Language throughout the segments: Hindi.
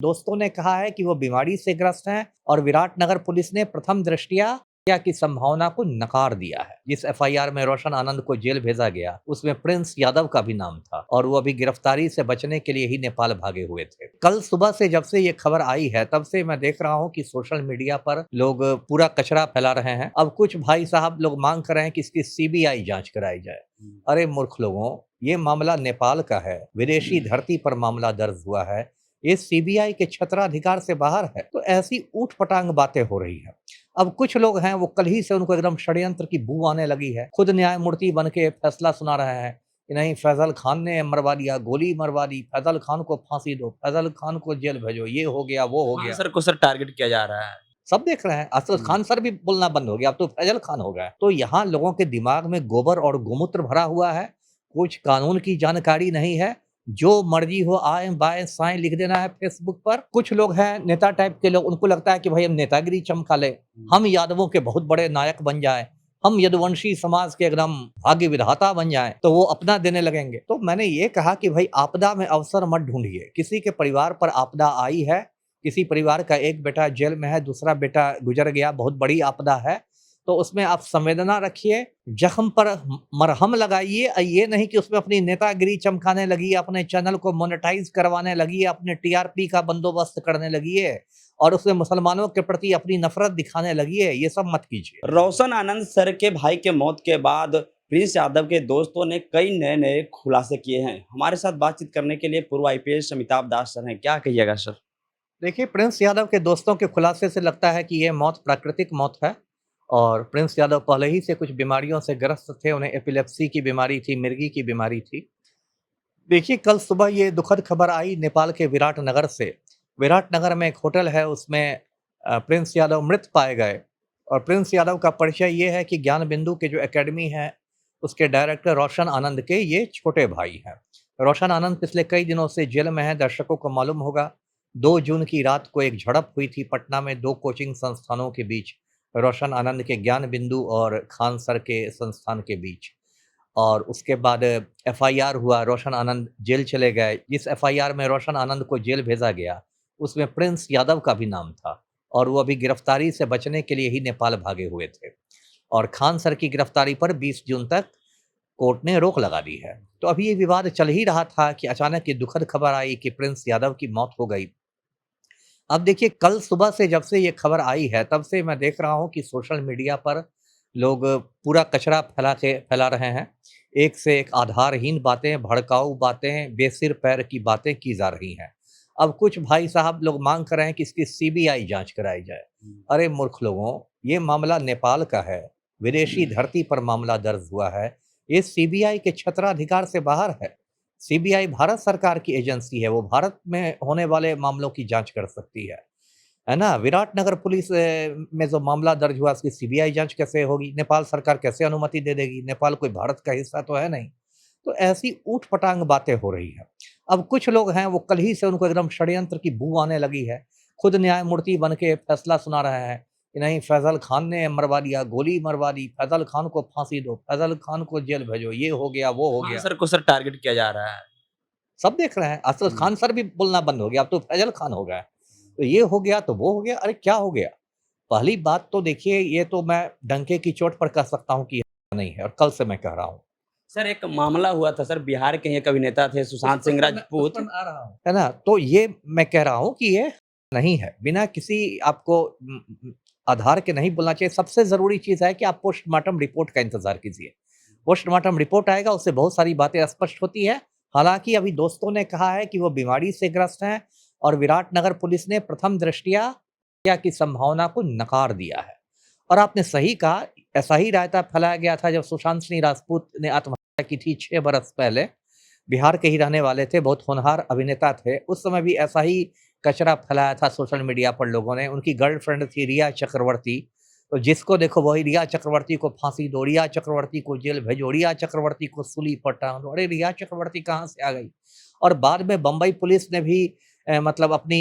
दोस्तों ने कहा है कि वो बीमारी से ग्रस्त हैं और विराटनगर पुलिस ने प्रथम दृष्टया हत्या की संभावना को नकार दिया है। जिस एफआईआर में रोशन आनंद को जेल भेजा गया उसमें प्रिंस यादव का भी नाम था और वो अभी गिरफ्तारी से बचने के लिए ही नेपाल भागे हुए थे। कल सुबह से जब से ये खबर आई है तब से मैं देख रहा हूँ कि सोशल मीडिया पर लोग पूरा कचरा फैला रहे हैं। अब कुछ भाई साहब लोग मांग कर रहे हैं कि इसकी सीबीआई जांच कराई जाए। अरे मूर्ख लोगों, ये मामला नेपाल का है, विदेशी धरती पर मामला दर्ज हुआ है, ये सीबीआई के छत्राधिकार से बाहर है। तो ऐसी ऊट पटांग बातें हो रही हैं। अब कुछ लोग हैं वो कल ही से उनको एकदम षड्यंत्र की बू आने लगी है, खुद न्यायमूर्ति बन के फैसला सुना रहे हैं कि नहीं, फैजल खान ने मरवा दिया, गोली मरवा दी, फैजल खान को फांसी दो, फैजल खान को जेल भेजो, ये हो गया वो हो गया। सर को सर टारगेट किया जा रहा है। सब देख रहे हैं, असद खान सर भी बोलना बंद हो गया, अब तो फैजल खान हो गया। तो यहाँ लोगों के दिमाग में गोबर और गोमूत्र भरा हुआ है, कुछ कानून की जानकारी नहीं है, जो मर्जी हो आए बाएं साएं लिख देना है फेसबुक पर। कुछ लोग हैं नेता टाइप के लोग, उनको लगता है कि भाई हम नेतागिरी चमका ले, हम यादवों के बहुत बड़े नायक बन जाए, हम यदुवंशी समाज के एकदम भाग्य विधाता बन जाएं, तो वो अपना देने लगेंगे। तो मैंने ये कहा कि भाई आपदा में अवसर मत ढूंढिए। किसी के परिवार पर आपदा आई है, किसी परिवार का एक बेटा जेल में है, दूसरा बेटा गुजर गया, बहुत बड़ी आपदा है, तो उसमें आप संवेदना रखिए, जख्म पर मरहम लगाइए। ये नहीं कि उसमें अपनी नेतागिरी चमकाने लगी, अपने चैनल को मोनेटाइज करवाने लगी, अपने टीआरपी का बंदोबस्त करने लगी है और उसमें मुसलमानों के प्रति अपनी नफरत दिखाने लगी है। ये सब मत कीजिए। रोशन आनंद सर के भाई के मौत के बाद प्रिंस यादव के दोस्तों ने कई नए नए खुलासे किए हैं। हमारे साथ बातचीत करने के लिए पूर्व आईपीएस अमिताभ दास सर हैं। क्या कहिएगा सर? देखिए, प्रिंस यादव के दोस्तों के खुलासे से लगता है कि ये मौत प्राकृतिक मौत है और प्रिंस यादव पहले ही से कुछ बीमारियों से ग्रस्त थे। उन्हें एपिलेप्सी की बीमारी थी, मिर्गी की बीमारी थी। देखिए, कल सुबह ये दुखद खबर आई नेपाल के विराटनगर से। विराटनगर में एक होटल है, उसमें प्रिंस यादव मृत पाए गए और प्रिंस यादव का परिचय ये है कि ज्ञान बिंदु के जो एकेडमी है, उसके डायरेक्टर रोशन आनंद के ये छोटे भाई हैं। रोशन आनंद पिछले कई दिनों से जेल में हैं, दर्शकों को मालूम होगा। 2 जून की रात को एक झड़प हुई थी पटना में 2 कोचिंग संस्थानों के बीच, रोशन आनंद के ज्ञान बिंदु और खान सर के संस्थान के बीच। और उसके बाद एफआईआर हुआ, रोशन आनंद जेल चले गए। जिस एफआईआर में रोशन आनंद को जेल भेजा गया, उसमें प्रिंस यादव का भी नाम था और वो अभी गिरफ्तारी से बचने के लिए ही नेपाल भागे हुए थे। और खान सर की गिरफ्तारी पर 20 जून तक कोर्ट ने रोक लगा दी है। तो अभी ये विवाद चल ही रहा था कि अचानक ये दुखद खबर आई कि प्रिंस यादव की मौत हो गई। अब देखिए, कल सुबह से जब से ये खबर आई है तब से मैं देख रहा हूँ कि सोशल मीडिया पर लोग पूरा कचरा फैला रहे हैं। एक से एक आधारहीन बातें, भड़काऊ बातें, बेसिर पैर की बातें की जा रही हैं। अब कुछ भाई साहब लोग मांग कर रहे हैं कि इसकी सीबीआई जांच कराई जाए। अरे मूर्ख लोगों, ये मामला नेपाल का है, विदेशी धरती पर मामला दर्ज हुआ है, ये सीबीआई के छत्राधिकार से बाहर है। सीबीआई भारत सरकार की एजेंसी है, वो भारत में होने वाले मामलों की जांच कर सकती है ना? विराटनगर पुलिस में जो मामला दर्ज हुआ उसकी सीबीआई जांच कैसे होगी? नेपाल सरकार कैसे अनुमति दे देगी? नेपाल कोई भारत का हिस्सा तो है नहीं। तो ऐसी ऊट-पटांग बातें हो रही हैं। अब कुछ लोग हैं वो कल ही से उनको एकदम षड्यंत्र की बू आने लगी है, खुद न्यायमूर्ति बन के फैसला सुना रहे हैं कि नहीं, फैजल खान ने मरवा दिया, गोली मरवा दी, फैजल खान को फांसी दो, फैजल खान को जेल भेजो, ये हो गया वो हो गया। सर को सर टारगेट किया जा रहा है। सब देख रहे हैं, असद खान सर भी बोलना बंद हो गया, अब तो फैजल खान हो गया। तो ये हो गया तो वो हो गया, अरे क्या हो गया? पहली बात तो देखिए, ये तो मैं डंके की चोट पर कह सकता हूँ कि नहीं है और कल से मैं कह रहा हूँ। सर एक मामला हुआ था सर, बिहार के ही एक अभिनेता थे सुशांत सिंह राजपूत। आ रहा हूँ, है ना? तो ये मैं कह रहा हूँ कि ये नहीं है, बिना किसी आपको आधार के नहीं बोलना चाहिए। सबसे ज़रूरी चीज़ है कि आप पोस्टमार्टम रिपोर्ट का इंतज़ार कीजिए। पोस्टमार्टम रिपोर्ट आएगा, उससे बहुत सारी बातें स्पष्ट होती है। हालाँकि अभी दोस्तों ने कहा है कि वो बीमारी से ग्रस्त हैं और विराटनगर पुलिस ने प्रथम दृष्टया हत्या की संभावना को नकार दिया है। और आपने सही कहा, ऐसा ही रायता फैलाया गया था जब सुशांत सिंह राजपूत ने आत्महत्या की थी 6 बरस पहले। बिहार के ही रहने वाले थे, बहुत होनहार अभिनेता थे। उस समय भी ऐसा ही कचरा फैलाया था सोशल मीडिया पर लोगों ने। उनकी गर्लफ्रेंड थी रिया चक्रवर्ती, तो जिसको देखो वही रिया चक्रवर्ती को फांसी दो, रिया चक्रवर्ती को जेल भेजो, रिया चक्रवर्ती को सूली पर टांग दो। अरे रिया चक्रवर्ती कहाँ से आ गई? और बाद में बम्बई पुलिस ने भी मतलब अपनी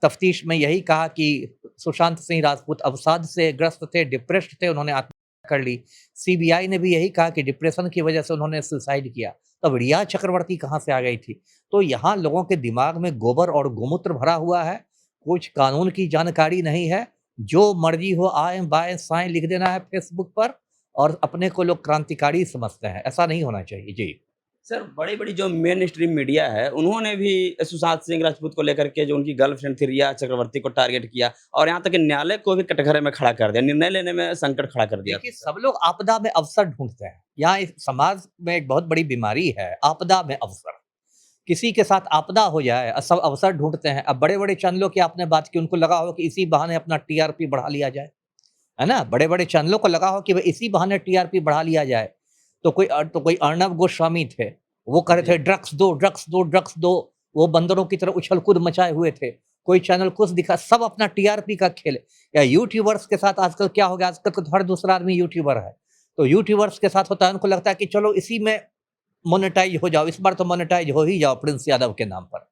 तफ्तीश में यही कहा कि सुशांत सिंह राजपूत अवसाद से ग्रस्त थे, डिप्रेस्ड थे, उन्होंने आत्महत्या कर ली। सीबीआई ने भी यही कहा कि डिप्रेशन की वजह से उन्होंने सुसाइड किया। तब रिया चक्रवर्ती कहाँ से आ गई थी? तो यहाँ लोगों के दिमाग में गोबर और गोमूत्र भरा हुआ है, कुछ कानून की जानकारी नहीं है, जो मर्जी हो आएँ-बाएँ-साएँ लिख देना है फेसबुक पर और अपने को लोग क्रांतिकारी समझते हैं, ऐसा नहीं होना चाहिए। जी। सर, बड़ी-बड़ी जो मेन स्ट्रीम मीडिया है, उन्होंने भी सुशांत सिंह राजपूत को लेकर के जो उनकी गर्लफ्रेंड थी रिया चक्रवर्ती को टारगेट किया और यहाँ तक कि न्यायालय को भी कटघरे में खड़ा कर दिया, निर्णय लेने में संकट खड़ा कर दिया। देखिए, सब लोग आपदा में अवसर ढूँढते हैं। यहाँ इस समाज में एक बहुत बड़ी बीमारी है, आपदा में अवसर। किसी के साथ आपदा हो जाए सब अवसर ढूँढते हैं। अब बड़े-बड़े चैनलों की आपने बात की, उनको लगा होगा कि इसी बहाने अपना टीआरपी बढ़ा लिया जाए, है ना? बड़े-बड़े चैनलों को लगा हो कि भई इसी बहाने टीआरपी बढ़ा लिया जाए। तो कोई अर्नब गोस्वामी थे, वो कह रहे जी। थे ड्रग्स दो, ड्रग्स दो, ड्रग्स दो। वो बंदरों की तरह उछल-कूद मचाए हुए थे। कोई चैनल कुछ दिखा, सब अपना टीआरपी का खेल है। या यूट्यूबर्स के साथ आजकल क्या हो गया, आजकल तो हर दूसरा आदमी यूट्यूबर है। तो यूट्यूबर्स के साथ होता है, उनको लगता है कि चलो इसी में मोनेटाइज़ हो जाओ, इस बार तो मोनेटाइज़ हो ही जाओ प्रिंस यादव के नाम पर।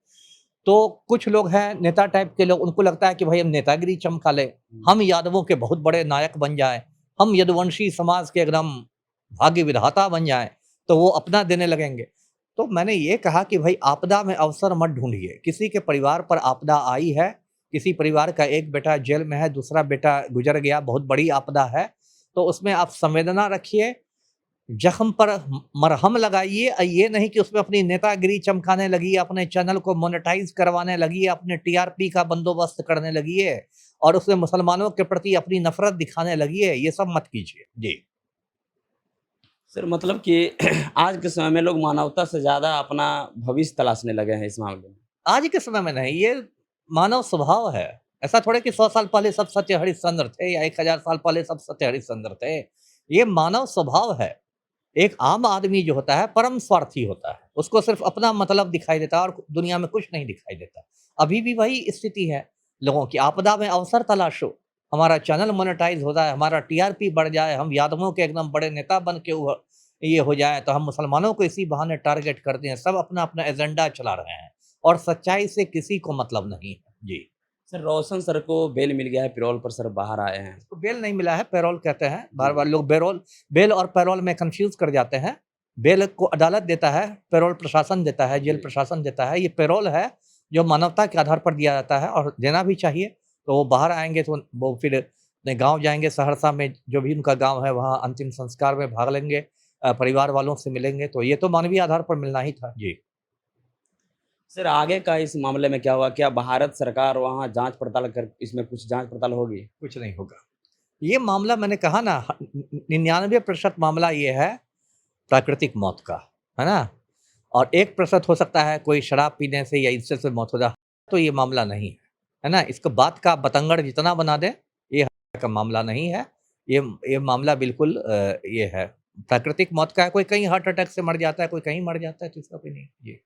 तो कुछ लोग हैं नेता टाइप के लोग, उनको लगता है कि भाई हम नेतागिरी चमका लें, हम यादवों के बहुत बड़े नायक बन जाएँ, हम यदुवंशी समाज के एकदम भाग्य विधाता बन जाएँ, तो वो अपना देने लगेंगे। तो मैंने ये कहा कि भाई आपदा में अवसर मत ढूँढिए, किसी के परिवार पर आपदा आई है, किसी परिवार का एक बेटा जेल में है, दूसरा बेटा गुज़र गया, बहुत बड़ी आपदा है, तो उसमें आप संवेदना रखिए, ज़ख्म पर मरहम लगाइए। ये नहीं कि उसमें अपनी नेतागिरी चमकाने लगी, अपने चैनल को मोनेटाइज़ करवाने लगी, अपने टीआरपी का बंदोबस्त करने लगी है और उसमें मुसलमानों के प्रति अपनी नफ़रत दिखाने लगी है, ये सब मत कीजिए। जी। सर, मतलब कि आज के समय में लोग मानवता से ज़्यादा अपना भविष्य तलाशने लगे हैं इस मामले में। आज के समय में नहीं, ये मानव स्वभाव है। ऐसा थोड़ा है कि 100 साल पहले सब सत्य हरिश्चंद्र थे या 1000 साल पहले सब सत्य हरिश्चंद्र थे। ये मानव स्वभाव है। एक आम आदमी जो होता है परम स्वार्थी होता है। उसको सिर्फ़ अपना मतलब दिखाई देता है और दुनिया में कुछ नहीं दिखाई देता। अभी भी वही स्थिति है लोगों की, आपदा में अवसर तलाशो। हमारा चैनल मोनेटाइज़ हो जाए, हमारा टीआरपी बढ़ जाए, हम यादवों के एकदम बड़े नेता बन के ये हो जाए, तो हम मुसलमानों को इसी बहाने टारगेट करते हैं। सब अपना-अपना एजेंडा चला रहे हैं और सच्चाई से किसी को मतलब नहीं है। जी। सर, रोशन सर को बेल मिल गया है, पैरोल पर सर बाहर आए हैं। तो बेल नहीं मिला है, पैरोल कहते हैं। जी। बार-बार लोग बेल और पैरोल में कन्फ्यूज़ कर जाते हैं। बेल को अदालत देता है, पैरोल प्रशासन देता है, जेल जी। प्रशासन देता है। ये पैरोल है, जो मानवता के आधार पर दिया जाता है और देना भी चाहिए। तो वो बाहर आएँगे तो वो फिर अपने गाँव जाएँगे, सहरसा में जो भी उनका गाँव है, वहाँ अंतिम संस्कार में भाग लेंगे, परिवार वालों से मिलेंगे। तो ये तो मानवीय आधार पर मिलना ही था। जी। सर, आगे का इस मामले में क्या होगा? क्या भारत सरकार वहाँ जाँच पड़ताल कर इसमें कुछ जाँच पड़ताल होगी? कुछ नहीं होगा। ये मामला मैंने कहा ना, 99% मामला ये है प्राकृतिक मौत का, है ना? और 1% हो सकता है कोई शराब पीने से या इससे से मौत हो जाए, तो ये मामला नहीं है, है ना? इसको बात का बतंगड़ जितना बना दें, ये का मामला नहीं है। ये मामला बिल्कुल ये है, प्राकृतिक मौत का है, कोई कहीं हार्ट अटैक से मर जाता है, कोई कहीं मर जाता है, तो इसका कोई नहीं। जी।